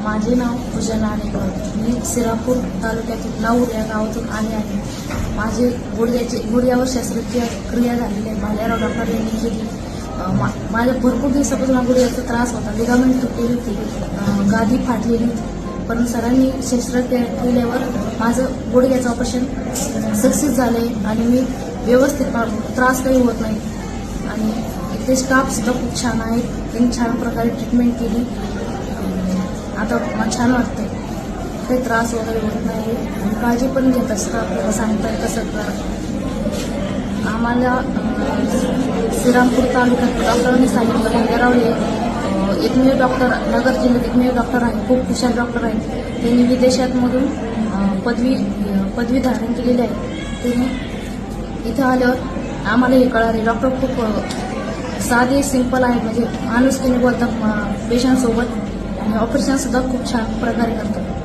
माझे नाव पूजा नाणेकर. मी श्रीरामपूर तालुक्यातील नाऊर या गावातून आले आहे. माझे गुडघ्यावर शस्त्रक्रिया झालेली आहे. भालेराव डॉक्टर यांनी केली. माझ्या भरपूर दिवसापासून गुडघ्याचा त्रास होता. लिगामेंट तुटलेली होती, गादी फाटलेली होती. पण सरांनी शस्त्रक्रिया केल्यावर माझं गुडघ्याचं ऑपरेशन सक्सेस झाले आणि मी व्यवस्थित त्रास काही होत नाही. आणि इथे स्टाफसुद्धा खूप छान आहे. त्यांनी छान प्रकारे ट्रीटमेंट केली. आता मला छान वाटतंय. काही त्रास वगैरे होत नाही आणि काळजी पण घेत असतं. आपल्याला सांगतात कसं करा. आम्हाला श्रीरामपूर तालुक्यात डॉक्टरांनी सांगितलं भालेराव हे एकमेव डॉक्टर, नगर जिल्ह्यात एकमेव डॉक्टर आहे. खूप हुशार डॉक्टर आहे. त्यांनी विदेशातमधून पदवी धारण केलेली आहे. त्यांनी इथं आल्यावर आम्हाला हे कळाले डॉक्टर खूप साधे सिंपल आहे. म्हणजे माणुसकीने बोलतात पेशंटसोबत आणि ऑपरेशनसुद्धा खूप छान प्रकारे करतात.